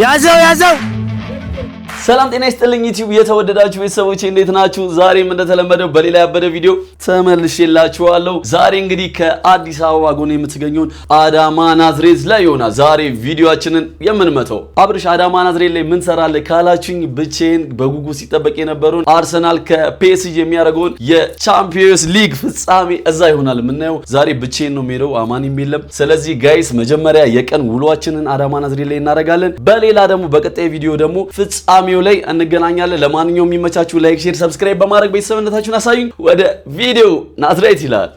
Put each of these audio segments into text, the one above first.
ያዘው ሰላም ጤና ይስጥልኝ ዩቲዩብ የተወደዳችሁ ቤተሰቦቼ እንዴት ናችሁ? ዛሬም እንደተለመደው በሌላ ያበደ ቪዲዮ ተመልሼላችኋለሁ። ዛሬ እንግዲህ ከአዲስ አበባ ጎን የምትገኘውን አዳማ ናዝሬት ላይ ይሆናል ዛሬ ቪዲዮአችንን የምንመተው። አብርሽ አዳማ ናዝሬት ላይ ምን ሰራለህ ካላችሁኝ ብቻዬን በጉጉት ሲጠበቅ የነበረውን አርሰናል ከፒኤስጂ የሚያደርገውን የቻምፒየንስ ሊግ ፍጻሜ እዛ ይሆናል የምናየው። ዛሬ ብቻዬን ነው የምሄደው፣ አማኒም የለም። ስለዚህ ጋይስ መጀመሪያ የቀን ውሏችንን አዳማ ናዝሬት ላይ እናደርጋለን። በሌላ ደግሞ በቀጣይ ቪዲዮ ደግሞ ፍጻሜ ላይ እንገናኛለን። ለማንኛውም የሚመቻችሁ ላይክ፣ ሼር፣ ሰብስክራይብ በማድረግ ቤተሰብነታችሁን አሳዩኝ። ወደ ቪዲዮ ናዝሬት ይላል።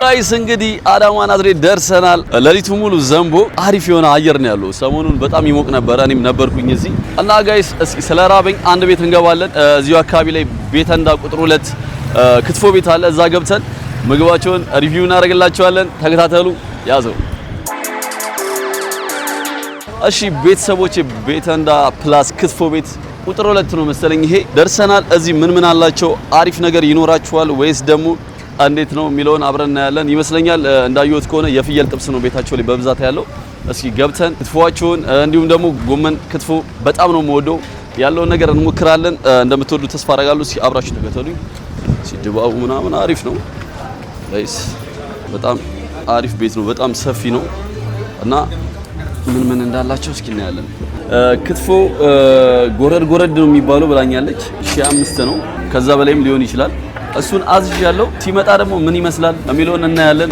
ጋይስ እንግዲህ አዳማ ናዝሬት ደርሰናል። ሌሊቱ ሙሉ ዘንቦ አሪፍ የሆነ አየር ነው ያለው። ሰሞኑን በጣም ይሞቅ ነበር፣ እኔም ነበርኩኝ እዚህ እና ጋይስ እስኪ ስለራበኝ አንድ ቤት እንገባለን። እዚሁ አካባቢ ላይ ቤተንዳ ቁጥር 2 ክትፎ ቤት አለ። እዛ ገብተን ምግባቸውን ሪቪው እናደርግላቸዋለን። ተከታተሉ። ያዘው። እሺ ቤተሰቦቼ ቤተንዳ ፕላስ ክትፎ ቤት ቁጥር 2 ነው መሰለኝ ይሄ። ደርሰናል። እዚህ ምን አላቸው? አሪፍ ነገር ይኖራቸዋል ወይስ ደግሞ እንዴት ነው የሚለውን አብረን እናያለን። ይመስለኛል እንዳየሁት ከሆነ የፍየል ጥብስ ነው ቤታቸው ላይ በብዛት ያለው። እስኪ ገብተን ክትፎአቸውን እንዲሁም ደግሞ ጎመን ክትፎ በጣም ነው የምወደው ያለውን ነገር እንሞክራለን። እንደምትወዱ ተስፋ አደርጋለሁ። እስኪ አብራችሁ ተከተሉኝ። ድባቡ ምናምን አሪፍ ነው ጋይስ፣ በጣም አሪፍ ቤት ነው፣ በጣም ሰፊ ነው እና ምን እንዳላቸው እስኪ እናያለን። ክትፎ ጎረድ ነው የሚባለው ብላኛለች። 1500 ነው፣ ከዛ በላይም ሊሆን ይችላል። እሱን አዝዣለሁ። ሲመጣ ደግሞ ምን ይመስላል የሚለውን እናያለን።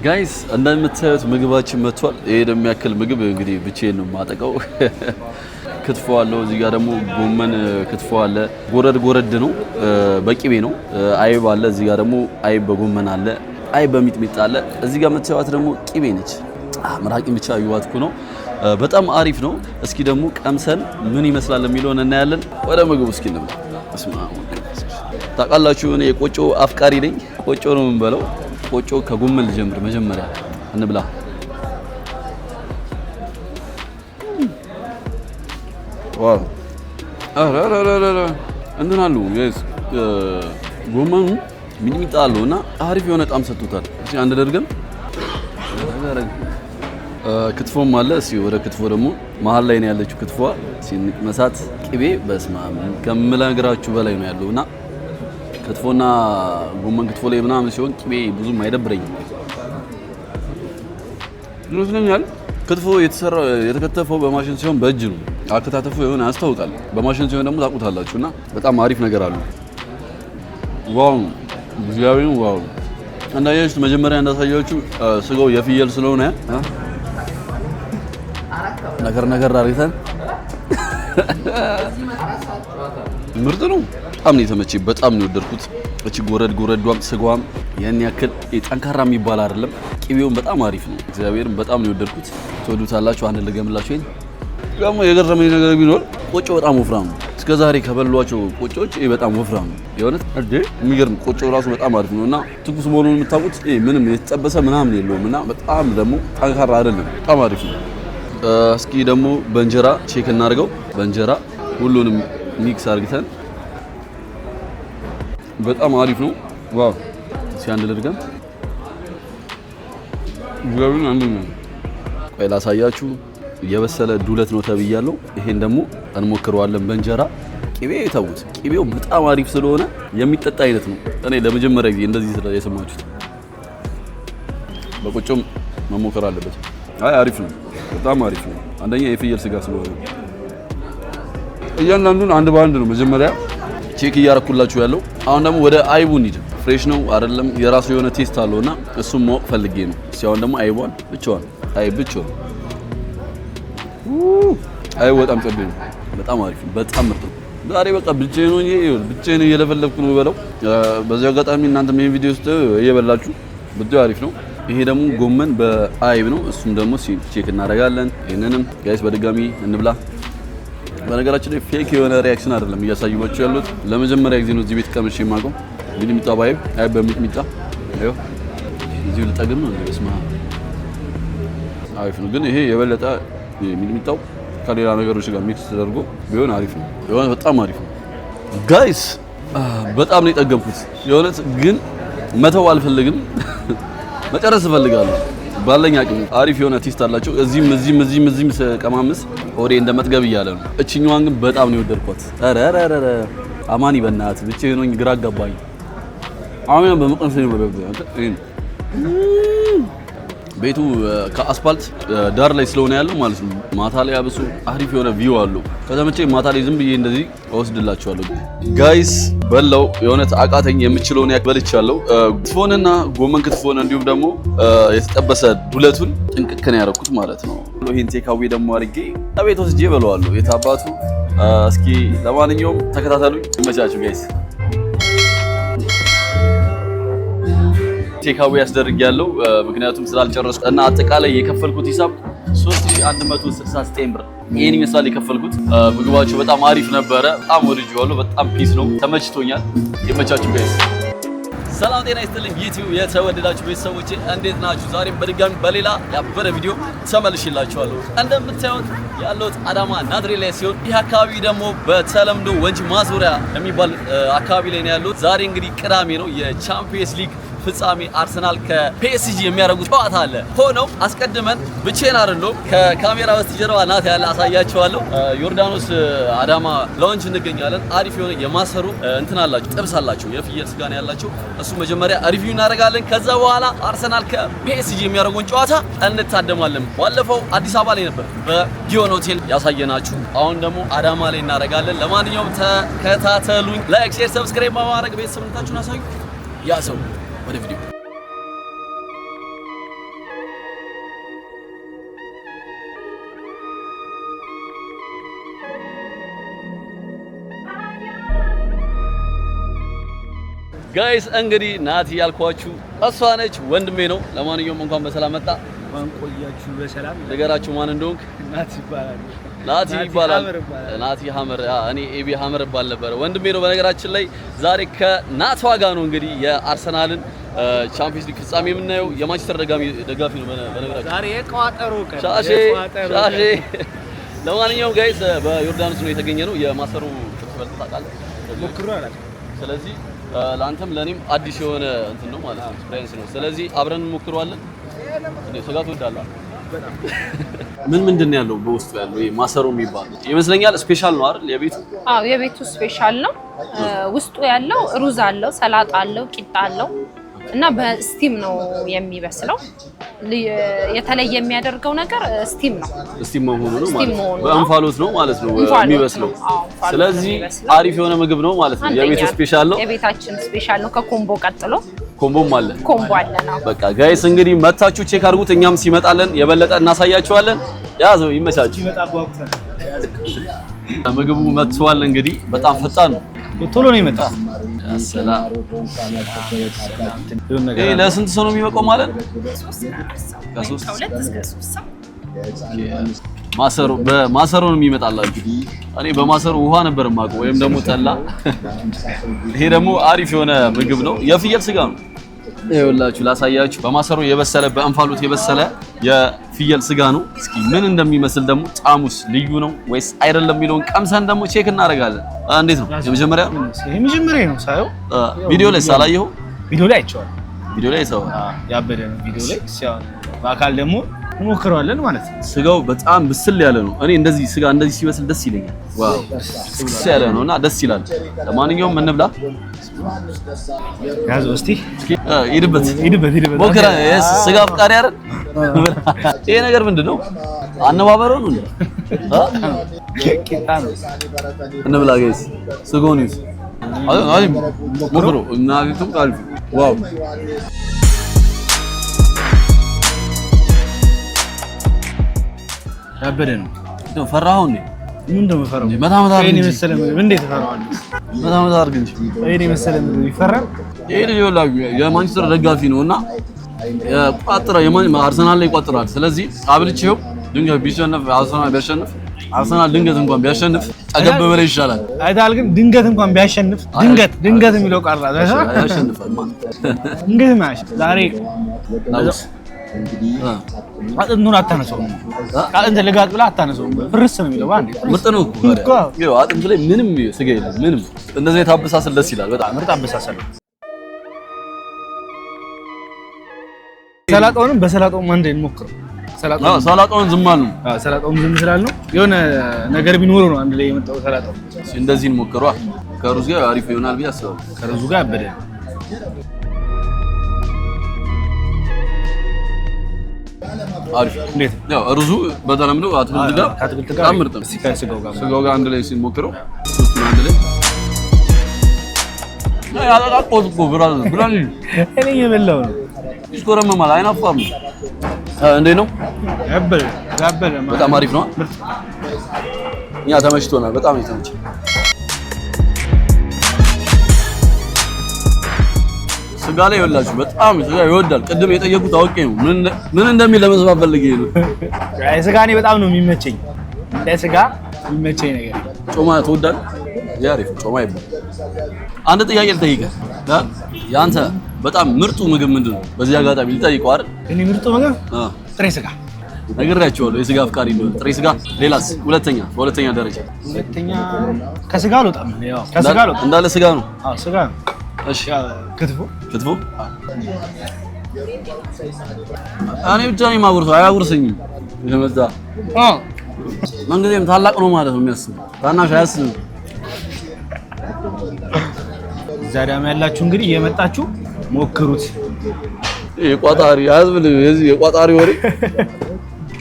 ጋይስ እንደምታዩት ምግባችን መጥቷል። ይሄ የሚያክል ምግብ እንግዲህ ብቻዬን ነው የማጠቀው። ክትፎ አለው፣ እዚህ ጋር ደግሞ ጎመን ክትፎ አለ። ጎረድ ነው፣ በቂቤ ነው። አይብ አለ፣ እዚህ ጋር ደግሞ አይብ በጎመን አለ፣ አይብ በሚጥሚጣ አለ። እዚህ ጋር የምታዩት ደግሞ ቂቤ ነች። ምራቂ ብቻ ይዋትኩ ነው። በጣም አሪፍ ነው። እስኪ ደግሞ ቀምሰን ምን ይመስላል የሚለውን እናያለን። ወደ ምግቡ እስኪ እንብላ። ታውቃላችሁ እኔ የቆጮ አፍቃሪ ነኝ። ቆጮ ነው የምንበለው። ቆጮ ከጎመን ልጀምር መጀመሪያ። እንብላ። ዋው እንትን አሉ ጋይስ፣ ጎመኑ ሚጥሚጣ አለው እና አሪፍ የሆነ ጣዕም ሰጥቶታል። እሺ አንድ ደርገን ክትፎም አለ። እስኪ ወደ ክትፎ ደግሞ መሀል ላይ ነው ያለችው ክትፎዋ። ሲንቅ መሳት ቅቤ በስማም ከምነግራችሁ በላይ ነው ያለው እና ክትፎና ጎመን ክትፎ ላይ ምናምን ሲሆን ቅቤ ብዙም አይደብረኝም ይመስለኛል። ክትፎ የተከተፈው በማሽን ሲሆን በእጅ ነው። አከታተፉ የሆነ ያስታውቃል። በማሽን ሲሆን ደግሞ ታውቁታላችሁና በጣም አሪፍ ነገር አለው። ዋው እግዚአብሔር ዋው። እንዳያችሁት መጀመሪያ እንዳሳያችሁ ስጋው የፍየል ስለሆነ ነገር አሪተን ምርጥ ነው። በጣም ነው የተመቸኝ፣ በጣም ነው የወደድኩት። እቺ ጎረዷም ስጋዋም ያን ያክል ጠንካራ የሚባል አይደለም። ቅቤውን በጣም አሪፍ ነው። እግዚአብሔርን በጣም ነው የወደድኩት። ትወዱታላችሁ። አንድ ልገምላችሁ። ደግሞ የገረመኝ ነገር ቢኖር ቆጮ በጣም ወፍራም ነው። እስከዛሬ ከበሏቸው ቆጮች ይሄ በጣም ወፍራም ነው። የሆነት የሚገርም ቆጮ ራሱ በጣም አሪፍ ነው እና ትኩስ መሆኑን የምታውቁት ምንም የተጠበሰ ምናምን የለውም እና በጣም ደግሞ ጠንካራ አይደለም። በጣም አሪፍ ነው። እስኪ ደግሞ በእንጀራ ቼክ እናድርገው። በእንጀራ ሁሉንም ሚክስ አድርገን በጣም አሪፍ ነው። ዋው ሲያንድ ልድገም። እግዚአብሔርን አንድ ነው። ቆይ ላሳያችሁ። የበሰለ ዱለት ነው ተብያለሁ። ይሄን ደግሞ እንሞክረዋለን በእንጀራ። ቅቤ ተውት። ቅቤው በጣም አሪፍ ስለሆነ የሚጠጣ አይነት ነው። እኔ ለመጀመሪያ ጊዜ እንደዚህ የሰማችሁት። በቆጮም መሞከር አለበት። አይ አሪፍ ነው፣ በጣም አሪፍ ነው። አንደኛ የፍየል ስጋ ስለሆነ እያንዳንዱን አንድ በአንድ ነው መጀመሪያ ቼክ እያረኩላችሁ ያለው። አሁን ደግሞ ወደ አይቡ እንሂድ። ፍሬሽ ነው አይደለም የራሱ የሆነ ቴስት አለውና እሱም ማወቅ ፈልጌ ነው። ሲያውን ደግሞ አይቧን ብቻዋን አይብ ብቻዋን አይብ በጣም ጸዴ ነው። በጣም አሪፍ ነው። በጣም ምርጥ ነው። ዛሬ በቃ ብቻዬን እየለፈለፍኩ ነው በለው። በዚህ አጋጣሚ እናንተም ይሄን ቪዲዮ ውስጥ እየበላችሁ ብቻ አሪፍ ነው። ይሄ ደግሞ ጎመን በአይብ ነው። እሱም ደግሞ ቼክ እናደርጋለን። ይሄንንም ጋይስ በድጋሚ እንብላ። በነገራችን ላይ ፌክ የሆነ ሪአክሽን አይደለም እያሳዩባችሁ ያሉት። ለመጀመሪያ ጊዜ ነው እዚህ ቤት ቀምሼ የማውቀው። ሚጥሚጣ ባይብ አይ በሚጥሚጣ አይው እዚህ ልጠግም ነው እንዴ? እስማ አሪፍ ነው። ግን ይሄ የበለጠ ሚጥሚጣው ከሌላ ነገሮች ጋር ሚክስ ተደርጎ ቢሆን አሪፍ ነው። የሆነ በጣም አሪፍ ነው ጋይስ። በጣም ነው የጠገብኩት የሆነት። ግን መተው አልፈልግም መጨረስ እፈልጋለሁ ባለኝ አቅም። አሪፍ የሆነ ቴስት አላቸው። እዚህም ቀማምስ ሆዴ እንደመጥገብ እያለ ነው። እችኛዋን ግን በጣም ነው የወደድኳት። ኧረ አማኒ በእናትህ ብቻዬን ሆኜ ግራ አጋባኝ። አሁን በመቀንሰ ነው ቤቱ ከአስፋልት ዳር ላይ ስለሆነ ያለው ማለት ነው። ማታ ላይ አብሶ አሪፍ የሆነ ቪው አለው። ከተመቸኝ ማታ ላይ ዝም ብዬ እንደዚህ እወስድላችኋለሁ። ጋይስ በላው የሆነ አቃተኝ። የምችለውን ያክበልቻለሁ። ክትፎንና ጎመን ክትፎን እንዲሁም ደግሞ የተጠበሰ ዱለቱን ጥንቅቅ ነው ያደረኩት ማለት ነው። ይሄን ቴካዌ ደግሞ አድርጌ ቤት ወስጄ በለዋለሁ። የታባቱ እስኪ ለማንኛውም ተከታተሉኝ። ይመቻችሁ ጋይስ። ቴካዌ ያስደርጋለሁ ምክንያቱም ስላልጨረስኩ እና አጠቃላይ የከፈልኩት ሂሳብ 3169 ብር። ይሄን ይመስላል የከፈልኩት። ምግባቸው በጣም አሪፍ ነበረ። በጣም ወድጄዋለሁ። በጣም ፒስ ነው፣ ተመችቶኛል። ይመቻችሁ ጋይስ። ሰላም ጤና ይስጥልኝ ዩቲዩብ የተወደዳችሁ ቤተሰቦቼ እንዴት ናችሁ? ዛሬም በድጋሚ በሌላ ያበረ ቪዲዮ ተመልሼላችኋለሁ። እንደምታዩት ያለሁት አዳማ ናዝሬት ላይ ሲሆን ይህ አካባቢ ደግሞ በተለምዶ ወንጂ ማዞሪያ የሚባል አካባቢ ላይ ነው ያለሁት። ዛሬ እንግዲህ ቅዳሜ ነው። የቻምፒየንስ ሊግ ፍጻሜ አርሰናል ከፒኤስጂ የሚያደርጉት ጨዋታ አለ። ሆነው አስቀድመን ብቻዬን አይደለሁም ከካሜራ በስተጀርባ ናት ያለ አሳያችኋለሁ። ዮርዳኖስ አዳማ ላውንጅ እንገኛለን። አሪፍ የሆነ የማሰሩ እንትን አላችሁ፣ ጥብስ አላችሁ፣ የፍየል ስጋ ነው ያላችሁ። እሱ መጀመሪያ ሪቪው እናደርጋለን። ከዛ በኋላ አርሰናል ከፒኤስጂ የሚያደርጉን ጨዋታ እንታደማለን። ባለፈው አዲስ አበባ ላይ ነበር በጊዮን ሆቴል ያሳየናችሁ። አሁን ደግሞ አዳማ ላይ እናደርጋለን። ለማንኛውም ተከታተሉኝ። ላይክ፣ ሼር፣ ሰብስክራይብ በማድረግ ቤተሰብነታችሁን አሳዩ። ያ ሰው ወደ ቪዲዮ ጋይስ እንግዲህ ናቲ ያልኳችሁ እሷ ነች። ወንድሜ ነው። ለማንኛውም እንኳን በሰላም መጣ። እንኳን ቆያችሁ በሰላም። ነገራችሁ ማን እንደሆንክ? ናቲ ይባላል። ናቲ ሀመር። እኔ ኤቢ ሀመር ባል ነበር። ወንድሜ ነው። በነገራችን ላይ ዛሬ ከናቷ ጋር ነው እንግዲህ የአርሰናልን ቻምፒየንስ ሊግ ፍጻሜ የምናየው። የማንቸስተር ደጋፊ ነው በነገራችን ዛሬ የቋጠሮ ቀን ሻሼ። ለማንኛውም ጋይስ በዮርዳኖስ ነው የተገኘ ነው። የማሰሩ ጥብስ በልተህ ታውቃለህ? ሞክሮ አላውቅም። ስለዚህ ለአንተም ለኔም አዲስ የሆነ እንትን ነው ማለት ነው፣ ኤክስፒሪየንስ ነው። ስለዚህ አብረን እንሞክረዋለን። ስጋ ትወዳለህ? ምን ምንድን ነው ያለው በውስጡ ያለው? ይሄ ማሰሮ የሚባል ይመስለኛል ስፔሻል ነው አይደል? የቤቱ የቤቱ ስፔሻል ነው። ውስጡ ያለው ሩዝ አለው፣ ሰላጣ አለው፣ ቂጣ አለው እና በስቲም ነው የሚበስለው። የተለየ የሚያደርገው ነገር ስቲም ነው። ስቲም መሆኑ ነው ማለት ነው። በእንፋሎት ነው ማለት ነው የሚበስለው። ስለዚህ አሪፍ የሆነ ምግብ ነው ማለት ነው። የቤቱ ስፔሻል ነው። የቤታችን ስፔሻል ነው። ከኮምቦ ቀጥሎ ኮምቦም አለ። ኮምቦ አለ ነው። በቃ ጋይስ እንግዲህ መታችሁ ቼክ አድርጉት። እኛም ሲመጣለን የበለጠ እናሳያችኋለን። ያዘው ይመቻችሁ። ምግቡ መጥቷል። እንግዲህ በጣም ፈጣን ነው። ቶሎ ነው የመጣው። ሰላም ይሄ ለስንት ሰው ነው የሚበቃው ማለት? ከሁለት እስከ 3 ሰው። በማሰሮ ነው የሚመጣላችሁ። እኔ በማሰሮ ውሃ ነበር የማውቀው ወይም ደግሞ ጠላ። ይሄ ደግሞ አሪፍ የሆነ ምግብ ነው። የፍየል ስጋ ነው። ይኸውላችሁ ላሳያችሁ። በማሰሮ የበሰለ በእንፋሎት የበሰለ የፍየል ስጋ ነው። እስኪ ምን እንደሚመስል ደግሞ ጣሙስ ልዩ ነው ወይስ አይደለም የሚለውን ቀምሰን ደግሞ ቼክ እናደርጋለን። እንዴት ነው? የመጀመሪያ ነው ሳየው። ቪዲዮ ላይ ሳላየው ቪዲዮ ላይ አይቼዋለሁ። ቪዲዮ ላይ ሰው ያበደ ነው። ቪዲዮ ላይ ሲያው በአካል ደግሞ እንሞክረዋለን ማለት ነው። ስጋው በጣም ብስል ያለ ነው። እኔ እንደዚህ ስጋ እንደዚህ ሲበስል ደስ ይለኛል። ዋው ስክስ ያለ ነውና ደስ ይላል። ለማንኛውም እንብላ። ያዙ እስቲ ሂድበት ሞክራ። ስጋ አፍቃሪ አይደል? ይሄ ነገር ምንድነው? አነባበሩ ነው እንዴ? ቂጣ ነው። እንብላ ጋይስ። ስጋውን ይዝ አይ ሞክሮ እና አሪፍ አሪፍ። ዋው ያበደ ነው። ፈራኸው እንዴ? ምንድነው የምፈራው? በጣም እኔ መሰለ ምግብ እንዴት እፈራዋለሁ? በጣም አድርግ እንጂ እኔ መሰለ ምግብ ይፈራል? ይሄ ልጅ የማንቸስተር ደጋፊ ነውና አርሰናል ላይ ይቆጥራል። ስለዚህ አብልቼው ድንገት ቢሸነፍ አርሰናል ቢያሸንፍ አርሰናል ድንገት እንኳን ቢያሸንፍ ጠገብ በላይ ይሻላል። አይታል ግን ድንገት እንኳን ቢያሸንፍ ድንገት የሚለው ቃል ራሱ ያሸንፋል ማለት ድንገት ማሽ ዛሬ አጥንቱን አታነሳውም። አጥንት ልጋጥ ብላ አታነሳውም። ፍርስ ነው የሚለው ባንዴ ምርጥ ነው እኮ ይኸው አጥንቱ ላይ ምንም ስጋ የለም። ምንም እንደዚህ የታበሳሰል ደስ ይላል። በጣም ምርጥ አበሳሰል። ሰላጣውንም በሰላጣው አንድ እንሞክረው። ሰላጣውን ዝም አሉ። ሰላጣውን ዝም ስላል ነው የሆነ ነገር ቢኖረው ነው አንድ ላይ የመጣው ሰላጣው። እንደዚህ እንሞክረዋ። ከሩዝ ጋር አሪፍ ይሆናል ብዬ አስባለሁ። ከሩዝ ጋር አበደ። አሪፍ እንዴት ያው ሩዙ በተለምዶ አትክልት ጋር ምርጥ ነው። ስጋው ጋር አንድ ላይ ሲሞክረው ሶስቱን አንድ ላይ ያላቆጥ ብራል እኔ የበላው ነው ይስኮረመማል። አይናፋም እንዴት ነው? ያበደ በጣም አሪፍ ነው። እኛ ተመችቶናል። በጣም የተመቸን ስጋ ላይ ይወላችሁ በጣም ስጋ ይወዳል። ቅድም የጠየቁት አውቄ ነው ምን እንደሚል ለመስማት ፈልጌ ነው። ስጋ እኔ በጣም ነው የሚመቸኝ። እንደ ስጋ የሚመቸኝ ነገር ጮማ ትወዳለህ? ያሪፍ ጮማ ይባል። አንድ ጥያቄ ልጠይቅህ። ያንተ በጣም ምርጡ ምግብ ምንድነው? በዚህ አጋጣሚ ልጠይቀው አይደል? እኔ ምርጡ ምግብ ጥሬ ስጋ ነግራቸዋለሁ። የስጋ አፍቃሪ ነው። ጥሬ ስጋ። ሌላስ? በሁለተኛ ደረጃ ከስጋ አልወጣም። ያው ከስጋ አልወጣም እንዳለ ስጋ ነው። አዎ ስጋ ነው። እሺ ክትፎ እኔ ብቻ ነኝ የማጉርሰው። አያጉርሰኝም። ለመጣ መንገዴም ታላቅ ነው ማለት ነው የሚያስበው። ታናሽ አያስብም። ዛሬም ያላችሁ እንግዲህ እየመጣችሁ ሞክሩት። የቋጣሪ ያዝብል የዚህ የቋጣሪ ወሬ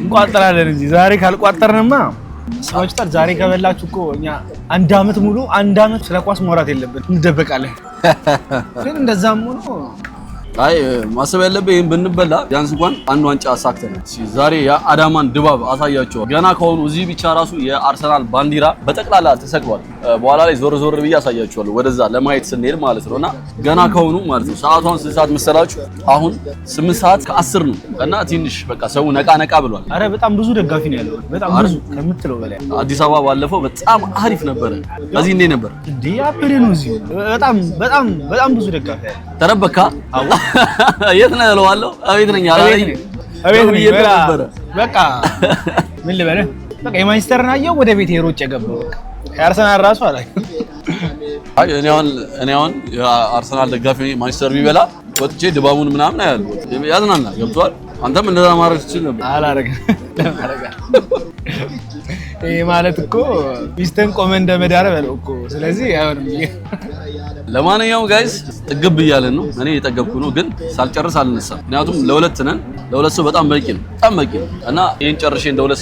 እንቋጥራለን እንጂ ዛሬ ካልቋጠርንማ ሰዎችታል። ዛሬ ከበላችሁ እኮ እኛ አንድ አመት ስለ ኳስ ማውራት የለብን፣ እንደበቃለን። ግን እንደዛም ሆኖ አይ ማሰብ ያለብህ ይሄን ብንበላ ቢያንስ እንኳን አንድ ዋንጫ አሳክተናል። ዛሬ የአዳማን ድባብ አሳያቸዋል። ገና ከሆኑ እዚህ ብቻ ራሱ የአርሰናል ባንዲራ በጠቅላላ ተሰቅሏል። በኋላ ላይ ዞር ብዬ አሳያቸዋለሁ ወደዛ ለማየት ስንሄድ ማለት ነውና ገና ከሆኑ ማለት ነው። ሰዓቷን 6 ሰዓት መሰላችሁ? አሁን 8 ሰዓት ከ10 ነው እና ትንሽ በቃ ሰው ነቃ ብሏል። አረ በጣም ብዙ ደጋፊ ነው ያለው። በጣም ብዙ ከምትለው በላይ። አዲስ አበባ ባለፈው በጣም አሪፍ ነበረ። እዚህ እንዴት ነበር? እንዴ አበደ ነው። እዚህ በጣም ብዙ ደጋፊ ያለው። ተረበካ? አዎ የት ነው ያለዋለሁ? አቤት ነኝ አላለኝ። አቤት ነኝ በቃ ምን ልበልህ? በቃ የማንቸስተርን አየው ወደ ቤት ሮጬ የገባው በቃ የአርሰናል ራሱ አላይ። አይ እኔ አሁን የአርሰናል ደጋፊ ነኝ። ማንቸስተር ቢበላ ወጥቼ ድባቡን ምናምን አያለሁ። ያዝናናል። ገብቶሃል? አንተም እንደዛ ማድረግ ትችል ነበር። አላረግም። ይሄ ማለት እኮ ሚስተን ቆመ እንደመዳረ በለው እኮ። ስለዚህ አይሆንም። ለማንኛውም ጋይስ ጥግብ እያለን ነው። እኔ እየጠገብኩ ነው፣ ግን ሳልጨርስ አልነሳም። ምክንያቱም ለሁለት ነን። ለሁለት ሰው በጣም በቂ ነው እና ይሄን ጨርሼ እንደ ሁለት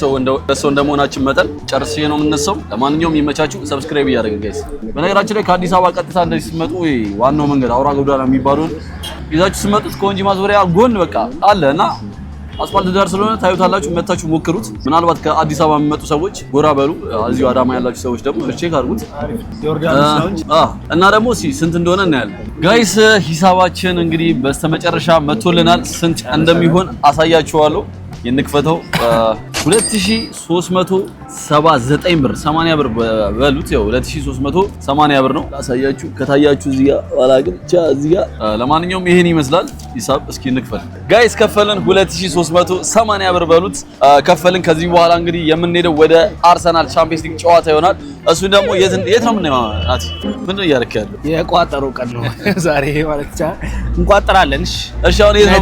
ሰው እንደመሆናችን መጠን ጨርሼ ነው የምነሳው። ለማንኛውም ይመቻችሁ። ሰብስክራይብ እያደረግን ጋይስ። በነገራችን ላይ ከአዲስ አበባ ቀጥታ እንደዚህ ሲመጡ ዋናው መንገድ አውራ ጎዳና የሚባለውን ይዛችሁ ሲመጡት ከወንጂ ማዞሪያ ጎን በቃ አለና አስፋልት ዳር ስለሆነ ታዩታላችሁ። መታችሁ ሞክሩት። ምናልባት ከአዲስ አበባ የሚመጡ ሰዎች ጎራ በሉ። እዚሁ አዳማ ያላችሁ ሰዎች ደግሞ ቼክ አድርጉት እና ደግሞ ስንት እንደሆነ እናያለን ጋይስ። ሂሳባችን እንግዲህ በስተመጨረሻ መጥቶልናል። ስንት እንደሚሆን አሳያችኋለሁ። የንክፈተው 2379 ብር 80 ብር በሉት። ያው 2380 ብር ነው። አሳያችሁ ከታያችሁ እዚህ ጋር ባላግን ብቻ እዚህ ጋር። ለማንኛውም ይሄን ይመስላል ሂሳብ። እስኪ እንክፈል ጋይስ። ከፈልን 2380 ብር በሉት። ከፈልን። ከዚህ በኋላ እንግዲህ የምንሄደው ወደ አርሰናል ቻምፒየንስ ሊግ ጨዋታ ይሆናል። እሱ ደግሞ የት ነው የምንሄደው? ናቲ ምንድን ነው እያደረክ ያለው? የቋጠሮ ቀን ነው ዛሬ ማለት እንቋጠራለን። እሺ አሁን የት ነው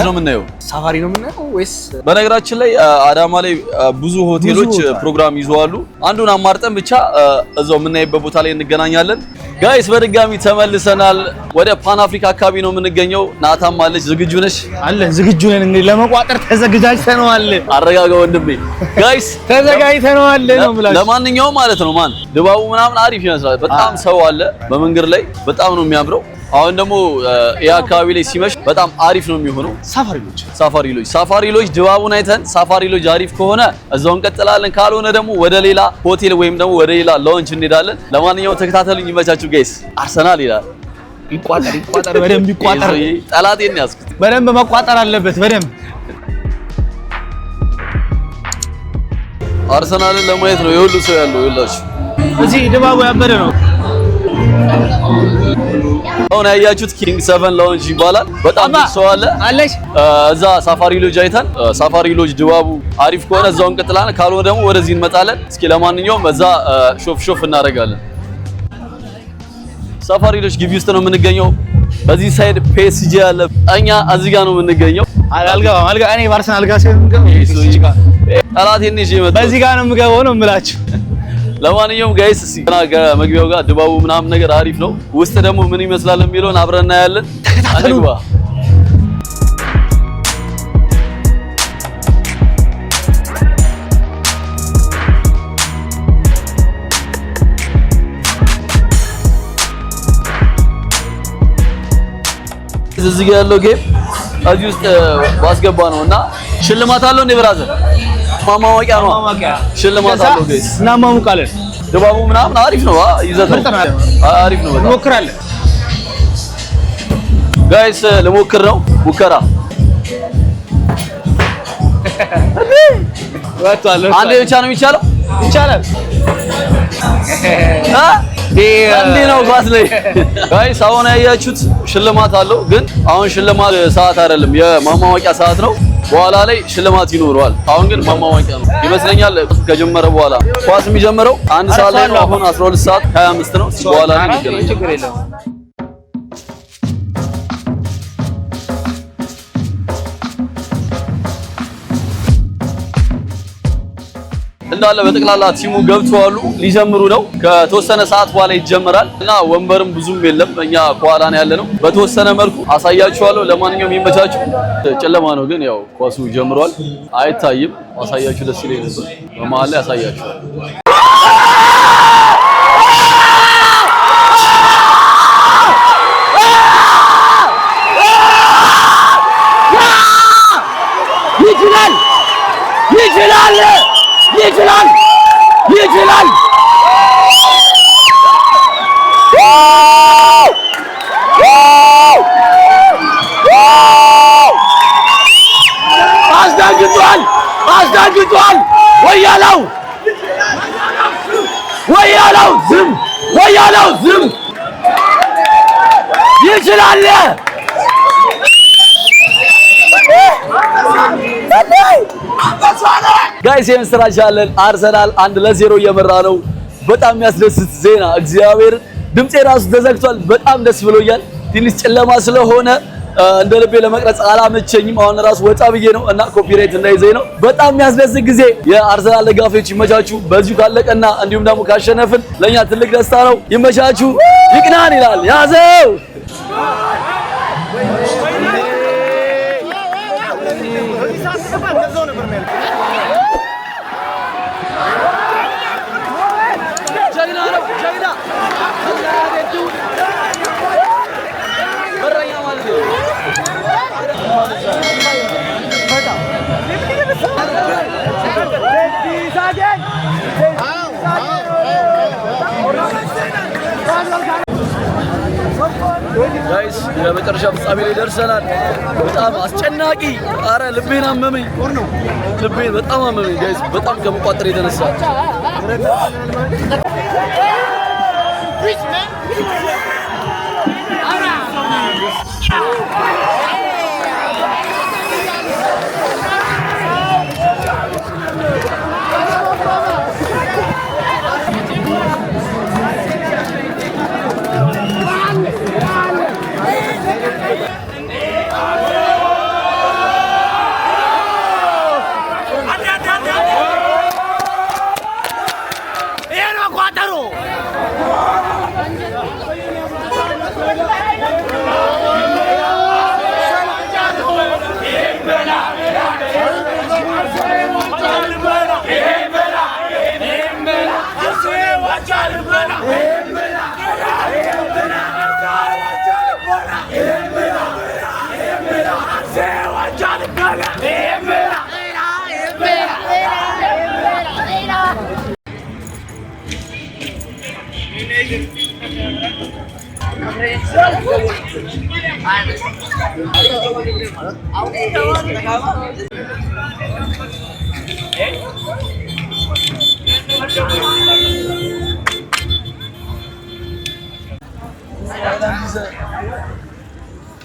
የምናየው? ሳፋሪ ነው የምናየው ወይስ? በነገራችን ላይ አዳማ ላይ ብዙ ሆቴሎች ፕሮግራም ይዘዋሉ። አንዱን አማርጠን ብቻ እዛው የምናይበት ቦታ ላይ እንገናኛለን። ጋይስ በድጋሚ ተመልሰናል። ወደ ፓን አፍሪካ አካባቢ ነው የምንገኘው። ናታም አለች። ዝግጁ ነሽ? አለን። ዝግጁ ነን። እንግዲህ ለመቋጠር ተዘጋጅተናል። አረጋጋ ወንድሜ። ጋይስ ተዘጋጅተናል ነው ብላችሁ። ለማንኛውም ማለት ነው ድባቡ ምናምን አሪፍ ይመስላል። በጣም ሰው አለ በመንገድ ላይ። በጣም ነው የሚያምረው። አሁን ደግሞ ይሄ አካባቢ ላይ ሲመሽ በጣም አሪፍ ነው የሚሆነው። ሳፋሪ ሎጅ ድባቡን አይተን ሳፋሪ ሎጅ አሪፍ ከሆነ እዛው እንቀጥላለን። ካልሆነ ደግሞ ወደ ሌላ ሆቴል ወይም ደግሞ ወደ ሌላ ላውንጅ እንሄዳለን። ለማንኛውም ተከታተሉኝ። ይመቻችሁ ጋይስ። አርሰናል ይላል። ይቋጠር በደንብ ይቋጠር። ጠላቴን ያዝኩት። በደንብ መቋጠር አለበት በደንብ። አርሰናልን ለማየት ነው የሁሉ ሰው ያለው ይላችሁ። እዚህ ድባቡ ያበደ ነው። አሁን ያያችሁት ኪንግ 7 ላውንጅ ይባላል። በጣም ብዙ ሰው አለ አለሽ። እዛ ሳፋሪ ሎጅ አይተን ሳፋሪ ሎጅ ድባቡ አሪፍ ከሆነ እዛው እንቀጥላለን፣ ካልሆነ ደግሞ ወደዚህ እንመጣለን። እስኪ ለማንኛውም እዛ ሾፍ እናደርጋለን። ሳፋሪ ሎጅ ግቢ ውስጥ ነው የምንገኘው። በዚህ ሳይድ ፒኤስጂ አለ። እኛ እዚህ ጋር ነው የምንገኘው። አልገባም እኔ በአርሰናል ጋር ስለምገባ ፒኤስጂ ጋር ጠላት እንጂ ይመጣ በዚህ ጋር ነው የምገባው ነው የምላችሁ። ለማንኛውም ጋይስ እስኪ ከመግቢያው ጋር ድባቡ ምናምን ነገር አሪፍ ነው። ውስጥ ደግሞ ምን ይመስላል የሚለውን አብረን እናያለን። አንግባ እዚህ ጋር ያለው ጌም እዚህ ውስጥ ባስገባ ነውና ሽልማት አለው እንደ ብራዘር ማማወቂያ ነው። ሽልማት አለው ጋይስ እና ማሙቃለን ድባቡ ምናምን አሪፍ ነው። ይዘታው አሪፍ ነው። በጣም እንሞክራለን ጋይስ። ልሞክር ነው ሙከራ። አንዴ ብቻ ነው የሚቻለው? ይቻላል። እንዴ ነው ኳስ ላይ ጋይስ። አሁን ያያችሁት ሽልማት አለው፣ ግን አሁን ሽልማት ሰዓት አይደለም፣ የማማወቂያ ሰዓት ነው። በኋላ ላይ ሽልማት ይኖረዋል። አሁን ግን ማማወቂያ ነው ይመስለኛል። ከጀመረ በኋላ ኳስ የሚጀምረው 1 ሰዓት ላይ ነው። አሁን 12 ሰዓት 25 ነው። በኋላ ላይ ይገናኛል። ችግር የለውም። እንዳለ በጠቅላላ ቲሙ ገብተዋል። ሊጀምሩ ነው። ከተወሰነ ሰዓት በኋላ ይጀምራል እና ወንበርም ብዙም የለም። እኛ ከኋላ ነው ያለነው። በተወሰነ መልኩ አሳያችኋለሁ። ለማንኛውም ይመቻችሁ። ጨለማ ነው ግን ያው ኳሱ ጀምሯል። አይታይም። አሳያችሁ ደስ ይለኝ ነበር። በመሀል ላይ አሳያችኋለሁ። ይችላል አስደንግጧል። ወያለው ዝም ይችላል። ጋይስ የምስራች አለን። አርሰናል 1-0 እየመራ ነው። በጣም የሚያስደስት ዜና። እግዚአብሔር ድምጼ ራሱ ተዘግቷል። በጣም ደስ ብሎኛል። ትንሽ ጨለማ ስለሆነ እንደ ልቤ ለመቅረጽ አላመቸኝም። አሁን ራሱ ወጣ ብዬ ነው እና ኮፒራይት እንዳይዘኝ ነው። በጣም የሚያስደስት ጊዜ። የአርሰናል ደጋፊዎች ይመቻችሁ። በዚሁ ካለቀና እንዲሁም ደግሞ ካሸነፍን ለኛ ትልቅ ደስታ ነው። ይመቻችሁ። ይቅናን ይላል። ያዘው ጋይስ የመጨረሻ ፍጻሜ ላይ ደርሰናል። በጣም አስጨናቂ። አረ ልቤን አመመኝ። ልቤን በጣም አመመኝ ጋይስ፣ በጣም ከመቋጠር የተነሳ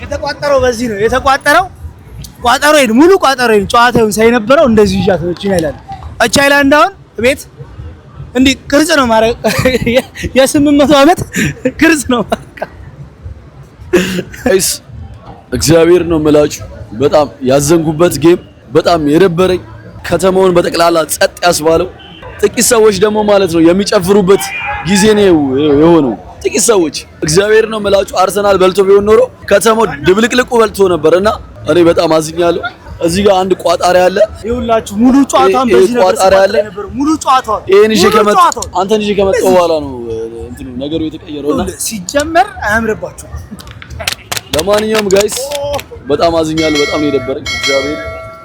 የተቋጠረው በዚህ ነው የተቋጠረው። ቋጠሮዬን ሙሉ ቋጠሮዬን ጨዋታውን ሳይነበረው እንደዚህ ይዣት ነው ይላል። እቺ አይላንድ አሁን ቤት እንዲህ ቅርጽ ነው ማረግ የ800 ዓመት ቅርጽ ነው ማረግ። አይስ እግዚአብሔር ነው የምላችሁ። በጣም ያዘንኩበት ጌም፣ በጣም የደበረኝ ከተማውን በጠቅላላ ጸጥ ያስባለው ጥቂት ሰዎች ደግሞ ማለት ነው የሚጨፍሩበት ጊዜ ነው የሆነው። ጥቂት ሰዎች እግዚአብሔር ነው የምላችሁ። አርሰናል በልቶ ቢሆን ኖሮ ከተማው ድብልቅልቁ በልቶ ነበርና እኔ በጣም አዝኛለሁ። እዚህ ጋር አንድ ቋጣሪ አለ። ይኸውላችሁ ሙሉ ጨዋታውን በዚህ ነበር ሙሉ ጨዋታው ይሄን ይዤ ከመጣሁ አንተን ይዤ ከመጣሁ በኋላ ነው እንትኑ ነገሩ የተቀየረውና ሲጀመር አያምርባችሁ። ለማንኛውም ጋይስ በጣም አዝኛለሁ። በጣም ነው የደበረኝ። እግዚአብሔር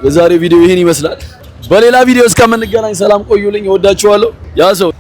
የዛሬ ቪዲዮ ይሄን ይመስላል። በሌላ ቪዲዮ እስከምንገናኝ ሰላም ቆዩልኝ። እወዳችኋለሁ። ያዘው